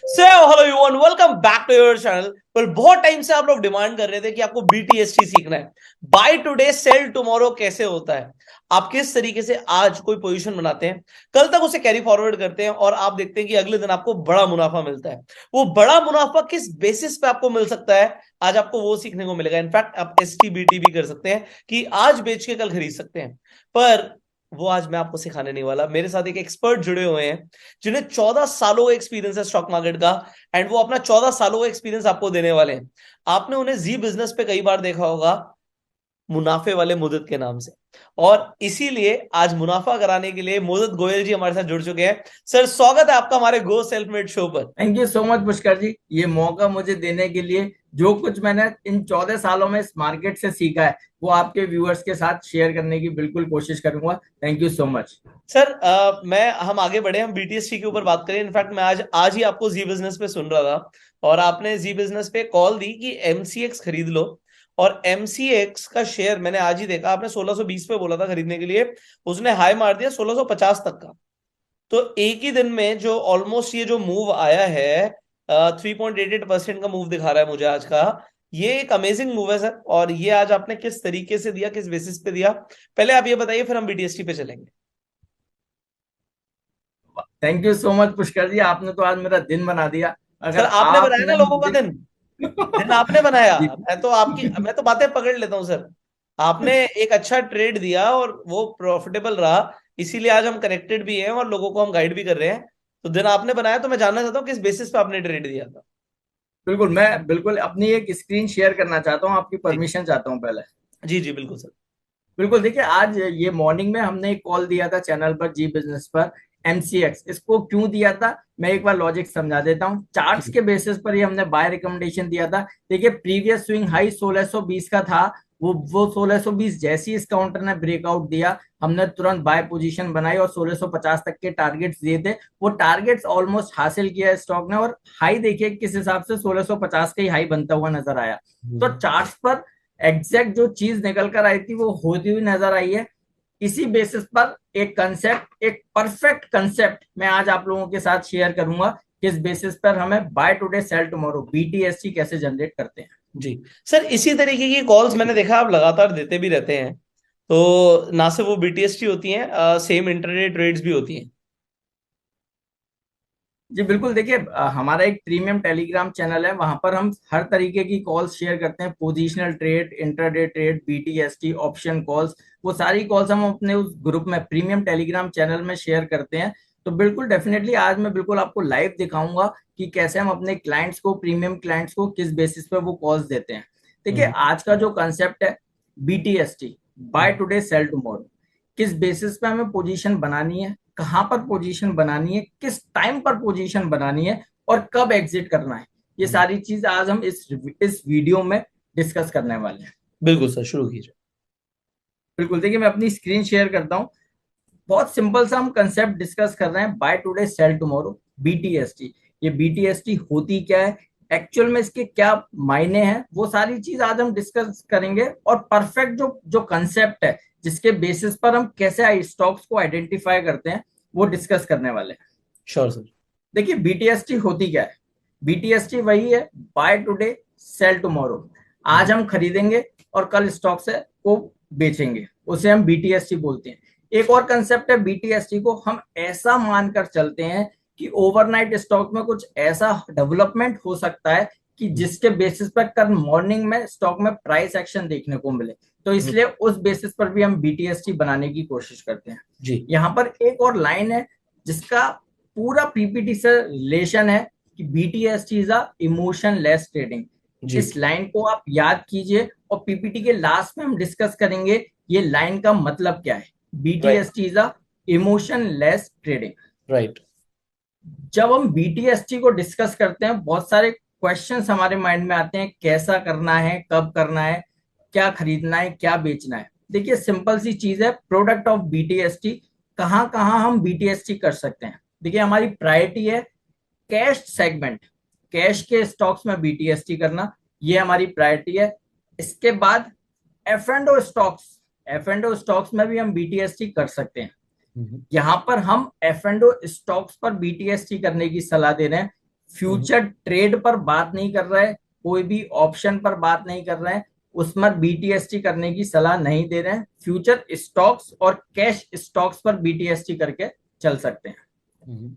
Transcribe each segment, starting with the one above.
So hello everyone, welcome back to your channel. पर बहुत time से आप लोग डिमांड कर रहे थे कि आपको बीटीएसटी सीखना है। बाय टुडे सेल टुमारो कैसे होता है, आप किस तरीके से आज कोई पोजीशन बनाते हैं, कल तक उसे कैरी फॉरवर्ड करते हैं और आप देखते हैं कि अगले दिन आपको बड़ा मुनाफा मिलता है। वो बड़ा मुनाफा किस बेसिस पे आपको मिल सकता है, आज आपको वो सीखने को मिलेगा। इनफैक्ट आप एसटीबीटी भी कर सकते हैं कि आज बेच के कल खरीद सकते हैं। पर वो आज मैं आपको सिखाने नहीं वाला। मेरे साथ एक एक्सपर्ट जुड़े हुए हैं जिन्हें 14 सालों का एक्सपीरियंस है स्टॉक मार्केट का, एंड वो अपना 14 सालों का एक्सपीरियंस आपको देने वाले हैं। आपने उन्हें जी बिजनेस पे कई बार देखा होगा, मुनाफे वाले मुदत के नाम से। और इसीलिए आज मुनाफा कराने के लिए मुदत गोयल जी हमारे साथ जुड़ चुके हैं। सर, स्वागत है आपका हमारे गो सेल्फ मेड शो पर। Thank you so much Pushkar ji, ये मौका मुझे देने के लिए। जो कुछ मैंने इन 14 सालों में इस मार्केट से सीखा है वो आपके व्यूअर्स के साथ शेयर करने की बिल्कुल कोशिश करूंगा। Thank you so much. Sir, मैं हम आगे बढ़े, हम बीटीएसटी के ऊपर बात करें। इनफैक्ट मैं आज आज ही आपको जी बिजनेस पे सुन रहा था और आपने जी बिजनेस पे कॉल दी कि एमसीएक्स खरीद लो। और एमसीएक्स का शेयर मैंने आज ही देखा, आपने 1620 पे बोला था खरीदने के लिए, उसने हाई मार दिया 1650 तक का। तो एक ही दिन में जो ऑलमोस्ट ये जो मूव आया है, 3.88% का मूव दिखा रहा है मुझे आज का। ये एक अमेजिंग मूव है सर, और ये आज आपने किस तरीके से दिया, किस बेसिस पे दिया, पहले आप ये बताइए, फिर हम बीटीएसटी पे चलेंगे। Thank you so much Pushkar ji, आपने तो आज मेरा दिन बना दिया। सर, अगर आपने बनाया ना आपने लोगों का मुझे दिन। दिन आपने बनाया। जी मैं तो बातें पकड़ लेता हूँ सर। आपने एक अच्छा ट्रेड दिया और वो प्रॉफिटेबल रहा, इसीलिए आज हम कनेक्टेड भी हैं और लोगों को हम गाइड भी कर रहे हैं। तो दिन आपने बनाया, तो मैं जानना चाहता हूँ किस बेसिस पे आपने ट्रेड दिया था। बिल्कुल, मैं बिल्कुल अपनी एक स्क्रीन शेयर करना चाहता हूँ, आपकी जी परमिशन चाहता हूँ पहले। जी जी, बिल्कुल सर। बिल्कुल, देखिए आज ये मॉर्निंग में हमने एक कॉल दिया था चैनल पर, जी बिजनेस पर। एमसीएक्स इसको क्यों दिया था, मैं एक बार लॉजिक समझा देता हूँ। चार्ट्स जी के बेसिस पर ही हमने बाय रिकमेंडेशन दिया था। देखिए प्रीवियस स्विंग हाई 1620 का था। वो 1620 जैसी इस काउंटर ने ब्रेकआउट दिया, हमने तुरंत बाय पोजीशन बनाई और 1650 तक के टारगेट्स दिए थे। वो टारगेट्स ऑलमोस्ट हासिल किया स्टॉक ने, और हाई देखिए किस हिसाब से 1650 का ही हाई बनता हुआ नजर आया। तो हम्म। चार्ट्स पर एग्जैक्ट जो चीज निकल कर आई थी वो होती हुई नजर आई है। इसी बेसिस पर एक कंसेप्ट, एक परफेक्ट कंसेप्ट मैं आज आप लोगों के साथ शेयर करूंगा। किस बेसिस पर हमें buy today sell tomorrow BTST कैसे जनरेट करते हैं। जी सर, इसी तरीके की कॉल्स मैंने देखा आप लगातार देते भी रहते हैं। तो ना सिर्फ वो बीटीएसटी होती हैं, सेम इंटरडे ट्रेड्स भी होती हैं। जी बिल्कुल, देखिए हमारा एक प्रीमियम टेलीग्राम चैनल है, वहां पर हम हर तरीके की कॉल्स शेयर करते हैं। Positional trade, intraday trade, BTST, option calls, वो सारी कॉल्स हम अपने उस ग्रुप में, प्रीमियम टेलीग्राम चैनल में शेयर करते हैं। तो बिल्कुल डेफिनेटली आज मैं बिल्कुल आपको लाइव दिखाऊंगा कि कैसे हम अपने क्लाइंट्स को, प्रीमियम क्लाइंट्स को किस बेसिस पे वो कॉल्स देते हैं। देखिए हम्म। आज का जो कंसेप्ट है, बीटीएसटी, बाय हम्म। टुडे सेल टुमारो, किस बेसिस पे हमें पोजीशन बनानी है, कहां पर पोजीशन बनानी है, किस टाइम पर पोजीशन बनानी है, और कब एग्जिट करना है। ये हम्म। सारी चीज आज हम इस वीडियो में डिस्कस करने वाले हैं। बिल्कुल सर, शुरू कीजिए। बिल्कुल, देखिए मैं अपनी स्क्रीन शेयर करता हूँ। बहुत सिंपल सा हम कंसेप्ट डिस्कस कर रहे हैं, buy today sell tomorrow, BTST. ये बीटीएसटी होती क्या है, एक्चुअल में इसके क्या मायने हैं, वो सारी चीज आज हम डिस्कस करेंगे। और परफेक्ट जो जो कंसेप्ट है, जिसके बेसिस पर हम कैसे स्टॉक्स को आइडेंटिफाई करते हैं, वो डिस्कस करने वाले हैं। Sure sir. देखिए बीटीएसटी होती क्या है। बीटीएसटी वही है, बाय टुडे सेल टुमारो। आज हम खरीदेंगे और कल स्टॉक से को बेचेंगे, उसे हम बीटीएसटी बोलते हैं। एक और कंसेप्ट है, बीटीएसटी को हम ऐसा मानकर चलते हैं कि ओवरनाइट स्टॉक में कुछ ऐसा डेवलपमेंट हो सकता है कि जिसके बेसिस पर कल मॉर्निंग में स्टॉक में प्राइस एक्शन देखने को मिले। तो हम्म। इसलिए उस बेसिस पर भी हम बीटीएसटी बनाने की कोशिश करते हैं। जी। यहाँ पर एक और लाइन है जिसका पूरा पीपीटी से रिलेशन है, कि BTST is a emotionless trading. जी। इस लाइन को आप याद कीजिए और पीपीटी के लास्ट में हम डिस्कस करेंगे ये लाइन का मतलब क्या है। Right. BTST is a emotionless trading. Right. जब हम बीटीएसटी को डिस्कस करते हैं, बहुत सारे क्वेश्चंस हमारे माइंड में आते हैं, कैसा करना है, कब करना है, क्या खरीदना है, क्या बेचना है। देखिए सिंपल सी चीज है, प्रोडक्ट ऑफ बीटीएसटी। कहाँ कहाँ हम बीटीएसटी कर सकते हैं। देखिए हमारी प्रायोरिटी है कैश सेगमेंट, कैश के स्टॉक्स में बीटीएसटी करना, ये हमारी प्रायोरिटी है। इसके बाद F and O stocks, F and O stocks में भी हम बीटीएसटी कर सकते हैं। हम्म। यहां पर हम एफ एंड ओ स्टॉक्स पर बीटीएसटी करने की सलाह दे रहे हैं, फ्यूचर ट्रेड पर बात नहीं कर रहे हैं, कोई भी ऑप्शन पर बात नहीं कर रहे हैं, उसमें बीटीएसटी करने की सलाह नहीं दे रहे हैं। फ्यूचर स्टॉक्स और कैश स्टॉक्स पर बीटीएसटी करके चल सकते हैं।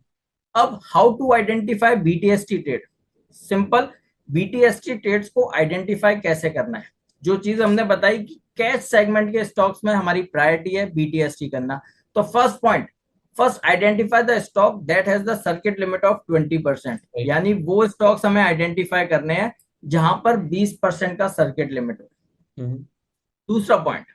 अब how to identify BTST trade, simple. BTST trades को आइडेंटिफाई कैसे करना है, जो चीज हमने बताई कि कैश सेगमेंट के स्टॉक्स में हमारी प्रायोरिटी है बीटीएसटी करना। तो first point, first identify the stock that has the circuit limit of 20%, यानी वो स्टॉक्स हमें आइडेंटिफाई करने हैं जहां पर 20% का सर्किट लिमिट हो। दूसरा point,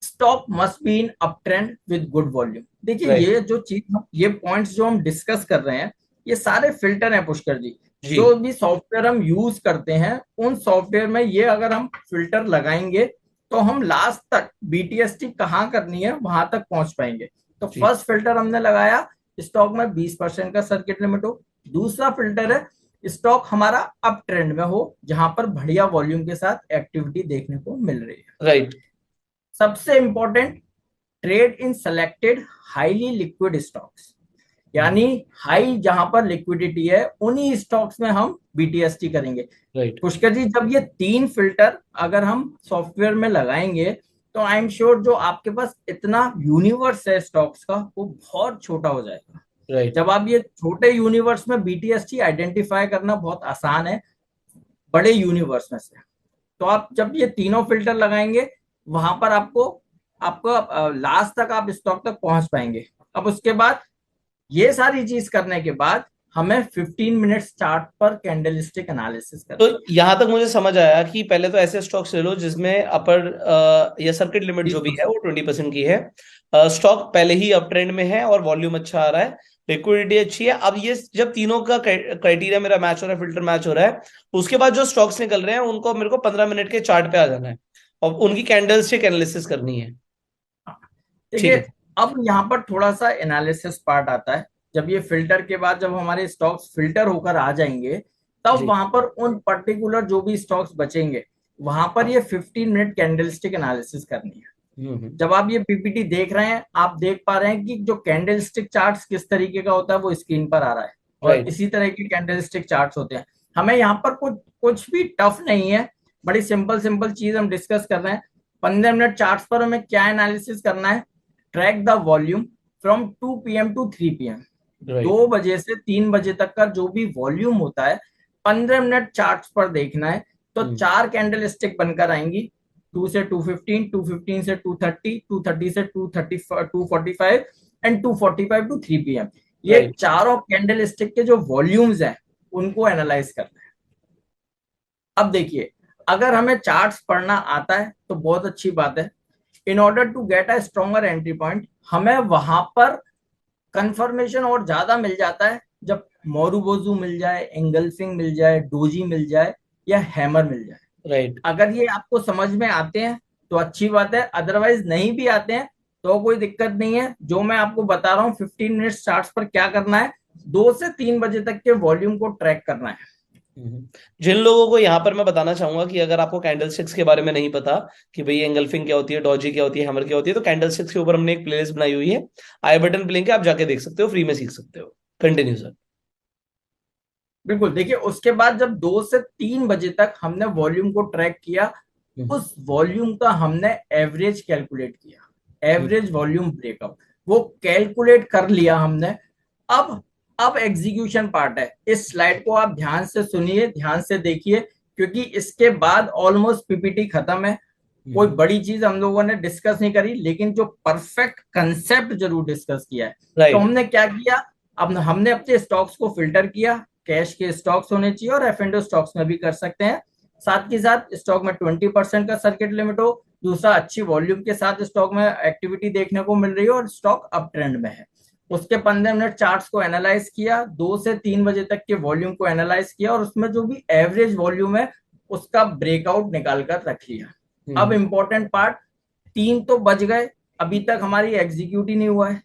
stock must be in up trend with good volume. देखिए ये जो चीज, ये पॉइंट्स जो हम डिस्कस कर रहे हैं, ये सारे फिल्टर हैं पुष्कर जी। जो भी सॉफ्टवेयर हम यूज करते हैं, उन सॉफ्टवेयर में ये अगर हम फिल्टर लगाएंगे तो हम लास्ट तक बीटीएसटी कहाँ करनी है वहां तक पहुंच पाएंगे। तो फर्स्ट फिल्टर हमने लगाया, स्टॉक में 20% का सर्किट लिमिट हो। दूसरा फिल्टर है, स्टॉक हमारा अप ट्रेंड में हो, जहां पर बढ़िया वॉल्यूम के साथ एक्टिविटी देखने को मिल रही है। राइट। सबसे important, trade in selected highly liquid stocks, यानी हाई जहां पर लिक्विडिटी है उन्हीं स्टॉक्स में हम बीटीएसटी करेंगे। पुष्कर जी, जब ये 3 फिल्टर अगर हम सॉफ्टवेयर में लगाएंगे तो आई एम श्योर जो आपके पास इतना यूनिवर्स है स्टॉक्स का, वो बहुत छोटा हो जाएगा। जब आप ये छोटे यूनिवर्स में बीटीएसटी आइडेंटिफाई करना बहुत आसान है बड़े यूनिवर्स में से। तो आप जब ये तीनों फिल्टर लगाएंगे, वहां पर आपको लास्ट तक आप स्टॉक तक पहुंच पाएंगे। अब उसके बाद ये सारी चीज करने के बाद हमें 15 मिनट्स चार्ट पर कैंडलस्टिक एनालिसिस करना। तो यहां तक मुझे समझ आया कि पहले तो ऐसे स्टॉक्स ले लो जिसमें अपर या सर्किट लिमिट जो भी है वो 20% की है, स्टॉक पहले ही अप ट्रेंड में है और वॉल्यूम अच्छा आ रहा है, लिक्विडिटी अच्छी है। अब ये जब तीनों का क्राइटेरिया मेरा मैच हो रहा है, फिल्टर मैच हो रहा है, उसके बाद जो स्टॉक्स निकल रहे हैं उनको मेरे को 15 मिनट के चार्ट पे आ जाना है और उनकी कैंडलस्टिक एनालिसिस करनी है। देखिए अब यहाँ पर थोड़ा सा एनालिसिस पार्ट आता है। जब ये फिल्टर के बाद जब हमारे स्टॉक्स फिल्टर होकर आ जाएंगे, तब वहां पर उन पर्टिकुलर जो भी स्टॉक्स बचेंगे वहां पर ये 15 मिनट कैंडलस्टिक एनालिसिस करनी है। जब आप ये पीपीटी देख रहे हैं, आप देख पा रहे हैं कि जो कैंडलस्टिक चार्ट्स किस तरीके का होता है वो स्क्रीन पर आ रहा है, और इसी तरह के कैंडलस्टिक चार्ट्स होते हैं। हमें यहाँ पर कुछ भी टफ नहीं है, बड़ी सिंपल सिंपल चीज हम डिस्कस कर रहे हैं। 15 मिनट चार्ट्स पर हमें क्या एनालिसिस करना है, track the volume from 2 PM to 3 PM, 2 बजे से 3 बजे तक का जो भी वॉल्यूम होता है 15 मिनट चार्ट्स पर देखना है। तो 4 कैंडल स्टिक बनकर आएंगी, 2 से 215, 215 से 230, 230 से 230, 245 एंड 245 टू 3 PM। ये चारों कैंडल स्टिक के जो वॉल्यूम्स हैं उनको एनालाइज करना है। अब देखिए, अगर हमें चार्ट्स पढ़ना आता है तो बहुत अच्छी बात है। In order to get a stronger entry point, हमें वहां पर कंफर्मेशन और ज्यादा मिल जाता है जब मोरुबोजू मिल जाए, एंगल्फिंग मिल जाए, डोजी मिल जाए या हैमर मिल जाए। अगर ये आपको समझ में आते हैं तो अच्छी बात है, अदरवाइज नहीं भी आते हैं तो कोई दिक्कत नहीं है। जो मैं आपको बता रहा हूँ 15 मिनट्स चार्ट्स पर क्या करना है, 2 से 3 बजे तक के वॉल्यूम को ट्रैक करना है। जिन लोगों को यहाँ पर मैं बताना चाहूंगा कि अगर आपको कैंडलस्टिक्स के बारे में नहीं पता कि भाई एंगल्फिंग क्या होती है, डॉजी क्या होती है, हैमर क्या होती है, तो कैंडलस्टिक्स के ऊपर हमने एक प्लेलिस्ट बनाई हुई है, आई बटन पे लिंक है, आप जाके देख सकते हो, फ्री में सीख सकते हो। Continue sir. बिल्कुल, देखिए उसके बाद जब 2 से 3 बजे तक हमने वॉल्यूम को ट्रैक किया, उस वॉल्यूम का हमने एवरेज कैलकुलेट किया, एवरेज वॉल्यूम ब्रेकआउट वो कैलकुलेट कर लिया हमने। अब एग्जीक्यूशन पार्ट है। इस स्लाइड को आप ध्यान से सुनिए, ध्यान से देखिए, क्योंकि इसके बाद ऑलमोस्ट पीपीटी खत्म है। कोई बड़ी चीज हम लोगों ने डिस्कस नहीं करी, लेकिन जो परफेक्ट कंसेप्ट जरूर डिस्कस किया है। तो हमने क्या किया, अब हमने अपने स्टॉक्स को फिल्टर किया, कैश के स्टॉक्स होने चाहिए और एफ&ओ स्टॉक्स में भी कर सकते हैं। साथ ही साथ स्टॉक में 20% का सर्किट लिमिट हो, दूसरा अच्छी वॉल्यूम के साथ स्टॉक में एक्टिविटी देखने को मिल रही है और स्टॉक अप ट्रेंड में है। उसके 15 मिनट चार्ट्स को एनालाइज किया, 2 से 3 बजे तक के वॉल्यूम को एनालाइज किया और उसमें जो भी एवरेज वॉल्यूम है उसका ब्रेकआउट निकाल कर रख लिया। अब इंपॉर्टेंट पार्ट, 3 तो बज गए, अभी तक हमारी एग्जीक्यूट ही नहीं हुआ है।